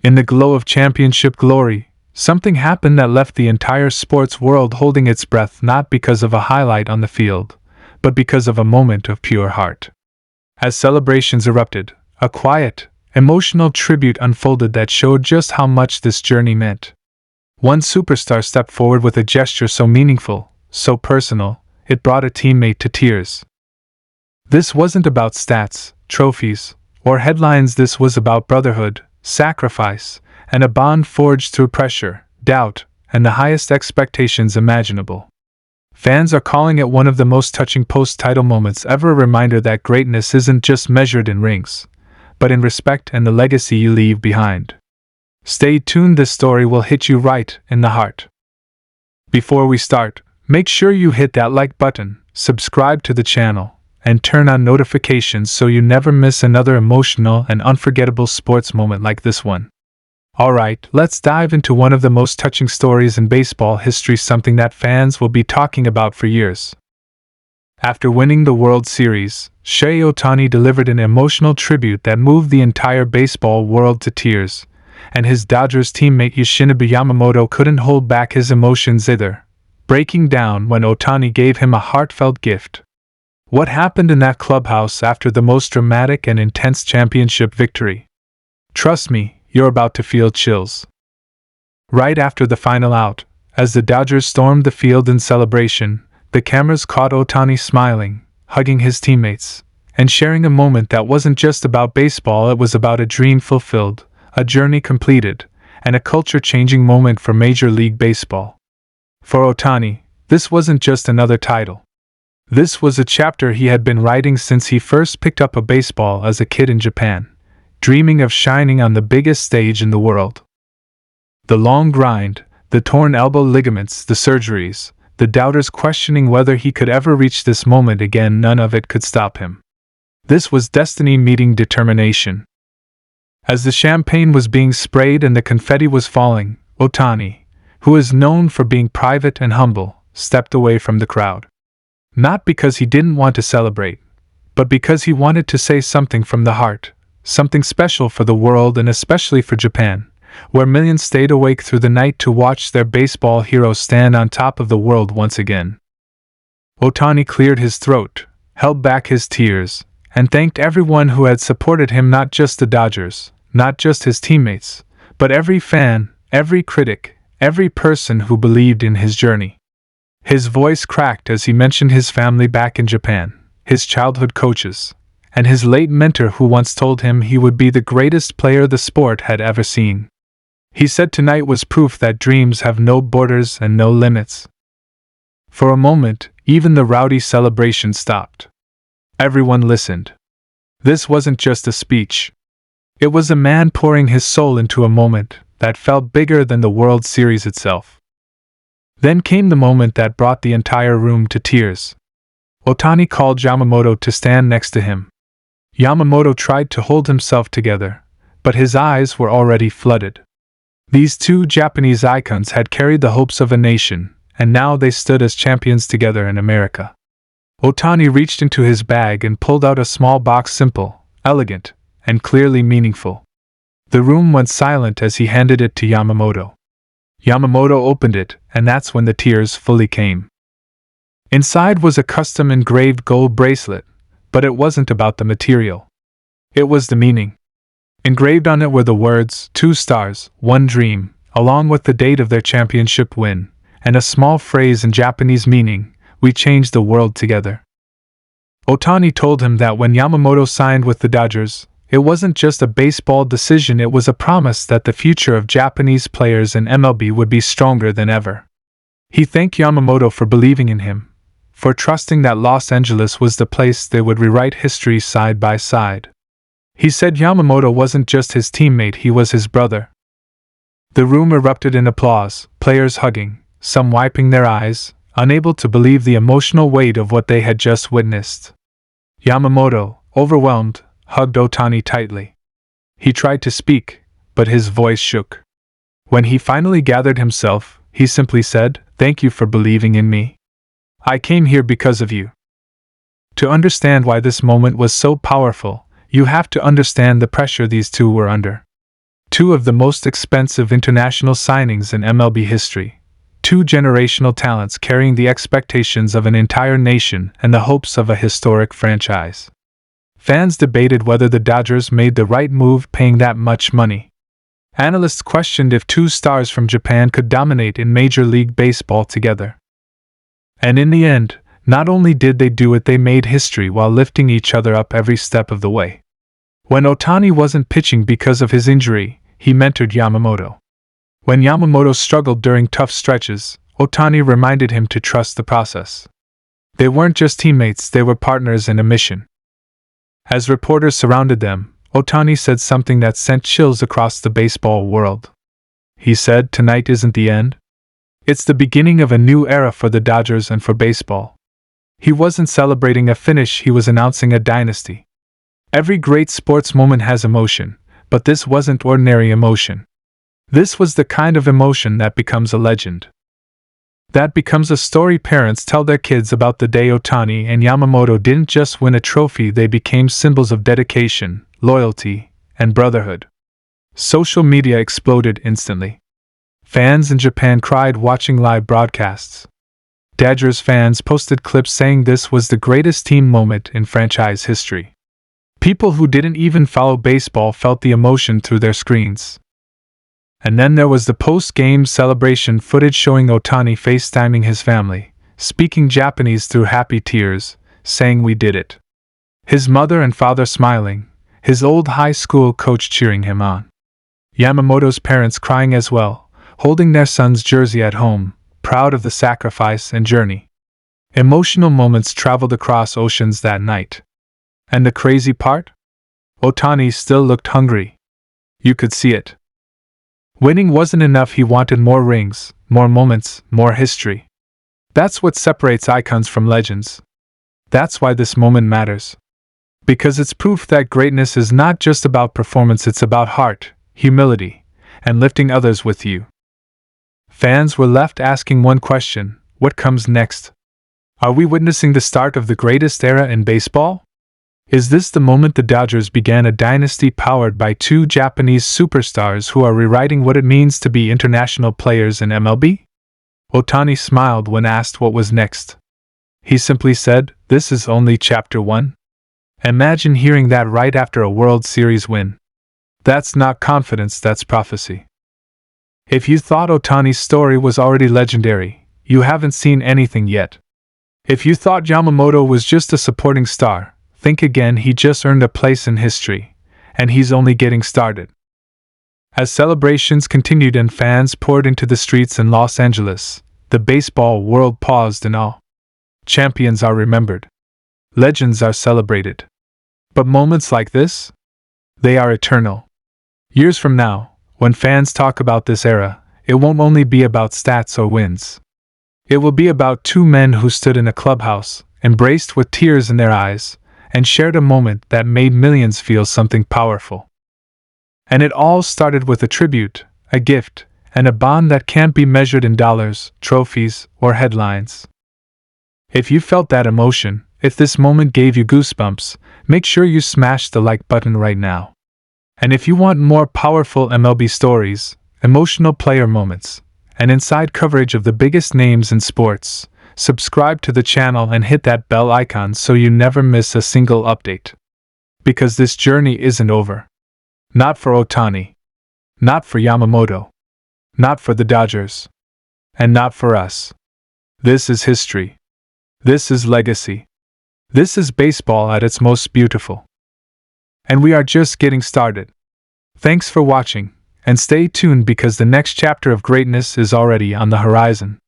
In the glow of championship glory, something happened that left the entire sports world holding its breath, not because of a highlight on the field, but because of a moment of pure heart. As celebrations erupted, a quiet, emotional tribute unfolded that showed just how much this journey meant. One superstar stepped forward with a gesture so meaningful, so personal, it brought a teammate to tears. This wasn't about stats, trophies, or headlines. This was about brotherhood, sacrifice, and a bond forged through pressure, doubt, and the highest expectations imaginable. Fans are calling it one of the most touching post-title moments ever, a reminder that greatness isn't just measured in rings, but in respect and the legacy you leave behind. Stay tuned, this story will hit you right in the heart. Before we start, make sure you hit that like button, subscribe to the channel, and turn on notifications so you never miss another emotional and unforgettable sports moment like this one. Alright, let's dive into one of the most touching stories in baseball history, something that fans will be talking about for years. After winning the World Series, Shohei Ohtani delivered an emotional tribute that moved the entire baseball world to tears, and his Dodgers teammate Yoshinobu Yamamoto couldn't hold back his emotions either, breaking down when Ohtani gave him a heartfelt gift. What happened in that clubhouse after the most dramatic and intense championship victory? Trust me, you're about to feel chills. Right after the final out, as the Dodgers stormed the field in celebration, the cameras caught Ohtani smiling, hugging his teammates, and sharing a moment that wasn't just about baseball. It was about a dream fulfilled, a journey completed, and a culture-changing moment for Major League Baseball. For Ohtani, this wasn't just another title. This was a chapter he had been writing since he first picked up a baseball as a kid in Japan, dreaming of shining on the biggest stage in the world. The long grind, the torn elbow ligaments, the surgeries, the doubters questioning whether he could ever reach this moment again, none of it could stop him. This was destiny meeting determination. As the champagne was being sprayed and the confetti was falling, Ohtani, who is known for being private and humble, stepped away from the crowd. Not because he didn't want to celebrate, but because he wanted to say something from the heart, something special for the world and especially for Japan, where millions stayed awake through the night to watch their baseball hero stand on top of the world once again. Ohtani cleared his throat, held back his tears, and thanked everyone who had supported him, not just the Dodgers, not just his teammates, but every fan, every critic, every person who believed in his journey. His voice cracked as he mentioned his family back in Japan, his childhood coaches, and his late mentor who once told him he would be the greatest player the sport had ever seen. He said tonight was proof that dreams have no borders and no limits. For a moment, even the rowdy celebration stopped. Everyone listened. This wasn't just a speech. It was a man pouring his soul into a moment that felt bigger than the World Series itself. Then came the moment that brought the entire room to tears. Ohtani called Yamamoto to stand next to him. Yamamoto tried to hold himself together, but his eyes were already flooded. These two Japanese icons had carried the hopes of a nation, and now they stood as champions together in America. Ohtani reached into his bag and pulled out a small box, simple, elegant, and clearly meaningful. The room went silent as he handed it to Yamamoto. Yamamoto opened it, and that's when the tears fully came. Inside was a custom engraved gold bracelet, but it wasn't about the material. It was the meaning. Engraved on it were the words, 2 stars, 1 dream, along with the date of their championship win, and a small phrase in Japanese meaning, we changed the world together. Ohtani told him that when Yamamoto signed with the Dodgers, it wasn't just a baseball decision, it was a promise that the future of Japanese players in MLB would be stronger than ever. He thanked Yamamoto for believing in him, for trusting that Los Angeles was the place they would rewrite history side by side. He said Yamamoto wasn't just his teammate, he was his brother. The room erupted in applause, players hugging, some wiping their eyes, unable to believe the emotional weight of what they had just witnessed. Yamamoto, overwhelmed, hugged Ohtani tightly. He tried to speak, but his voice shook. When he finally gathered himself, he simply said, "Thank you for believing in me. I came here because of you." To understand why this moment was so powerful, you have to understand the pressure these two were under. two of the most expensive international signings in MLB history, two generational talents carrying the expectations of an entire nation and the hopes of a historic franchise. Fans debated whether the Dodgers made the right move paying that much money. Analysts questioned if two stars from Japan could dominate in Major League Baseball together. And in the end, not only did they do it, they made history while lifting each other up every step of the way. When Ohtani wasn't pitching because of his injury, he mentored Yamamoto. When Yamamoto struggled during tough stretches, Ohtani reminded him to trust the process. They weren't just teammates, they were partners in a mission. As reporters surrounded them, Ohtani said something that sent chills across the baseball world. He said, "Tonight isn't the end. It's the beginning of a new era for the Dodgers and for baseball." He wasn't celebrating a finish, he was announcing a dynasty. Every great sports moment has emotion, but this wasn't ordinary emotion. This was the kind of emotion that becomes a legend. That becomes a story parents tell their kids about the day Ohtani and Yamamoto didn't just win a trophy, they became symbols of dedication, loyalty, and brotherhood. Social media exploded instantly. Fans in Japan cried watching live broadcasts. Dodgers fans posted clips saying this was the greatest team moment in franchise history. People who didn't even follow baseball felt the emotion through their screens. And then there was the post-game celebration footage showing Ohtani FaceTiming his family, speaking Japanese through happy tears, saying "We did it." His mother and father smiling, his old high school coach cheering him on. Yamamoto's parents crying as well, holding their son's jersey at home, proud of the sacrifice and journey. Emotional moments traveled across oceans that night. And the crazy part? Ohtani still looked hungry. You could see it. Winning wasn't enough, he wanted more rings, more moments, more history. That's what separates icons from legends. That's why this moment matters. Because it's proof that greatness is not just about performance, it's about heart, humility, and lifting others with you. Fans were left asking one question: what comes next? Are we witnessing the start of the greatest era in baseball? Is this the moment the Dodgers began a dynasty powered by two Japanese superstars who are rewriting what it means to be international players in MLB? Ohtani smiled when asked what was next. He simply said, "This is only chapter 1." Imagine hearing that right after a World Series win. That's not confidence, that's prophecy. If you thought Ohtani's story was already legendary, you haven't seen anything yet. If you thought Yamamoto was just a supporting star, think again, he just earned a place in history, and he's only getting started. As celebrations continued and fans poured into the streets in Los Angeles, the baseball world paused in awe. Champions are remembered. Legends are celebrated. But moments like this? They are eternal. Years from now, when fans talk about this era, it won't only be about stats or wins. It will be about two men who stood in a clubhouse, embraced with tears in their eyes, and shared a moment that made millions feel something powerful. And it all started with a tribute, a gift, and a bond that can't be measured in dollars, trophies, or headlines. If you felt that emotion, if this moment gave you goosebumps, make sure you smash the like button right now. And if you want more powerful MLB stories, emotional player moments, and inside coverage of the biggest names in sports, subscribe to the channel and hit that bell icon so you never miss a single update. Because this journey isn't over. Not for Ohtani. Not for Yamamoto. Not for the Dodgers. And not for us. This is history. This is legacy. This is baseball at its most beautiful. And we are just getting started. Thanks for watching, and stay tuned because the next chapter of greatness is already on the horizon.